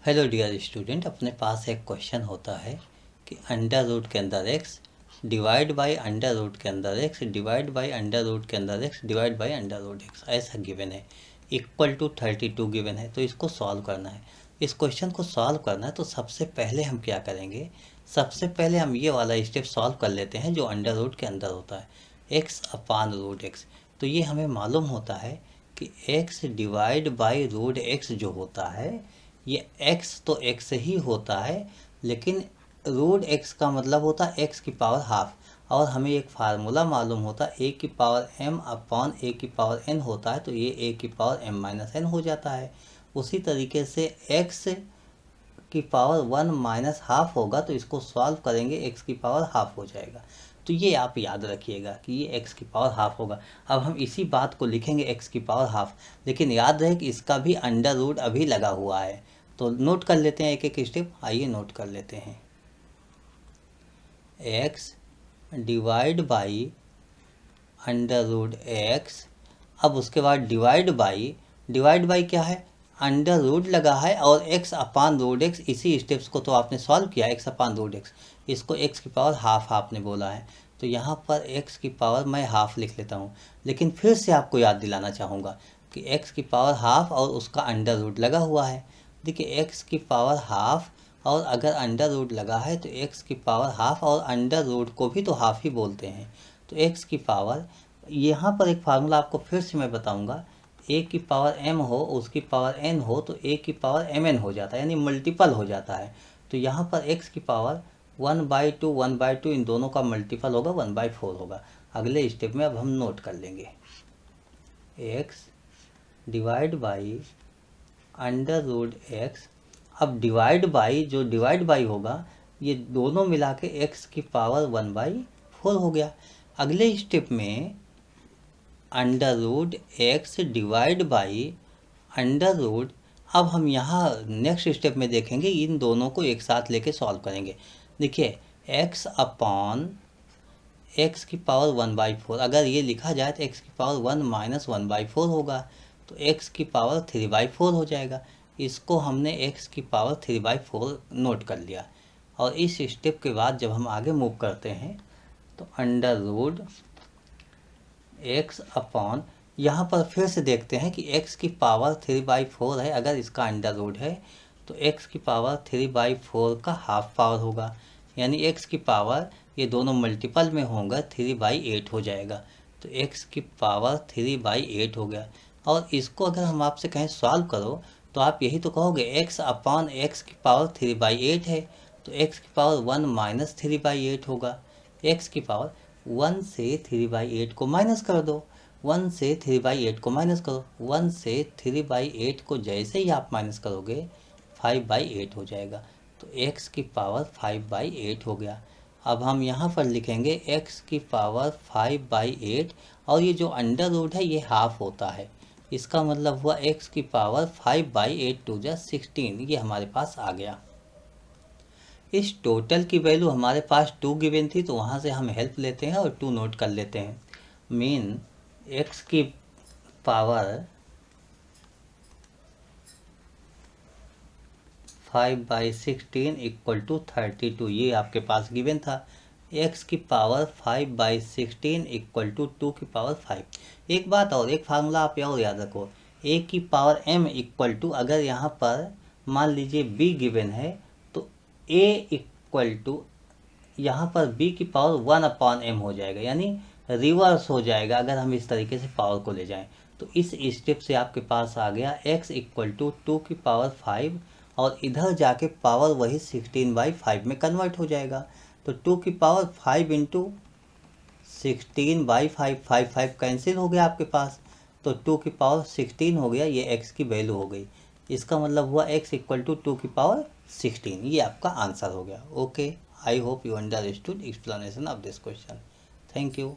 Hello dear student, अपने पास एक question होता है कि अंडर रूट के अंदर x divide by under root के अंदर x divide by under root के अंदर x divide by under root x ऐसा गिवन है, इक्वल टू 32 गिवन है। तो इसको सॉल्व करना है। इस क्वेश्चन को सॉल्व करना है तो सबसे पहले हम क्या करेंगे, सबसे पहले हम ये वाला स्टेप सॉल्व कर लेते हैं जो अंडर रूट के अंदर होता है, एक्स अपान रूट एक्स। तो ये हमें मालूम होता है कि x divide by root x जो होता है, ये x तो x ही होता है, लेकिन रूट x का मतलब होता है x की पावर हाफ। और हमें एक फार्मूला मालूम होता है a की पावर m अपॉन a की पावर n होता है, तो ये a की पावर m माइनस n हो जाता है। उसी तरीके से x की पावर 1 माइनस हाफ होगा, तो इसको सॉल्व करेंगे x की पावर हाफ हो जाएगा। तो ये आप याद रखिएगा कि ये x की पावर हाफ होगा। अब हम इसी बात को लिखेंगे x की पावर हाफ, लेकिन याद रहे कि इसका भी अंडर रूट अभी लगा हुआ है। तो नोट कर लेते हैं एक एक स्टेप, आइए नोट कर लेते हैं। x divide by under root x, अब उसके बाद डिवाइड बाई क्या है, अंडर रूट लगा है और x अपान रूट एक्स। इसी स्टेप्स को तो आपने सॉल्व किया, x अपान रूट एक्स, इसको x की पावर हाफ आपने बोला है, तो यहाँ पर x की पावर मैं हाफ लिख लेता हूँ। लेकिन फिर से आपको याद दिलाना चाहूँगा कि x की पावर हाफ और उसका अंडर रूट लगा हुआ है। देखिए x की पावर हाफ और अगर अंडर रूट लगा है तो x की पावर हाफ और अंडर रूट को भी तो हाफ ही बोलते हैं। तो x की पावर, यहाँ पर एक फार्मूला आपको फिर से मैं बताऊंगा, a की पावर m हो उसकी पावर n हो तो a की पावर mn हो जाता है, यानी मल्टीपल हो जाता है। तो यहाँ पर x की पावर 1/2 इन दोनों का मल्टीपल होगा, 1/4 होगा। अगले स्टेप में अब हम नोट कर लेंगे, x divide by under root x. अब डिवाइड बाई, जो डिवाइड बाई होगा ये दोनों मिला के एक्स की पावर 1/4 हो गया। अगले स्टेप में under root x divide by under root, अब हम यहाँ नेक्स्ट स्टेप में देखेंगे, इन दोनों को एक साथ लेके सॉल्व करेंगे। देखिए एक्स अपॉन एक्स की पावर 1/4, अगर ये लिखा जाए तो एक्स की पावर 1 माइनस 1/4 होगा, तो एक्स की पावर 3/4 हो जाएगा। इसको हमने एक्स की पावर 3/4 नोट कर लिया। और इस स्टेप के बाद जब हम आगे मूव करते हैं तो अंडर रूट एक्स अपॉन, यहाँ पर फिर से देखते हैं कि x की पावर 3/4 है, अगर इसका अंडर रूट है तो x की पावर 3/4 का हाफ पावर होगा, यानी x की पावर, ये दोनों मल्टीपल में होगा, 3/8 हो जाएगा। तो x की पावर 3/8 हो गया। और इसको अगर हम आपसे कहें सॉल्व करो तो आप यही तो कहोगे, x अपॉन एक्स की पावर 3/8 है, तो x की पावर 1 माइनस 3/8 होगा। x की पावर 1 से 3/8 को माइनस कर दो, 1 से 3/8 को माइनस करो, 1 से 3/8 को जैसे ही आप माइनस करोगे 5/8 हो जाएगा। तो x की पावर 5/8 हो गया। अब हम यहाँ पर लिखेंगे x की पावर 5/8, और ये जो अंडर रूट है ये हाफ होता है, इसका मतलब हुआ x की पावर 5/8 टू जा 16, ये हमारे पास आ गया। इस टोटल की वैल्यू हमारे पास 2 गिवन थी, तो वहाँ से हम हेल्प लेते हैं और 2 नोट कर लेते हैं। मीन x की पावर 5/16 इक्वल टू 32, ये आपके पास गिवन था। x की पावर 5/16 इक्वल टू 2 की पावर 5। एक बात और, एक फार्मूला आप और याद रखो, a की पावर m इक्वल टू, अगर यहाँ पर मान लीजिए b गिवन है तो a इक्वल टू, यहाँ पर b की पावर 1/m हो जाएगा, यानी रिवर्स हो जाएगा अगर हम इस तरीके से पावर को ले जाएं। तो इस स्टेप से आपके पास आ गया x इक्वल टू 2 की पावर 5, और इधर जाके पावर वही 16/5 में कन्वर्ट हो जाएगा। तो 2 की पावर 5 इंटू 16/5, 5 कैंसिल हो गया आपके पास, तो 2 की पावर 16 हो गया, ये x की वैल्यू हो गई। इसका मतलब हुआ x इक्वल टू 2 की पावर 16, ये आपका आंसर हो गया। Okay, I hope you understood explanation of this question. Thank you.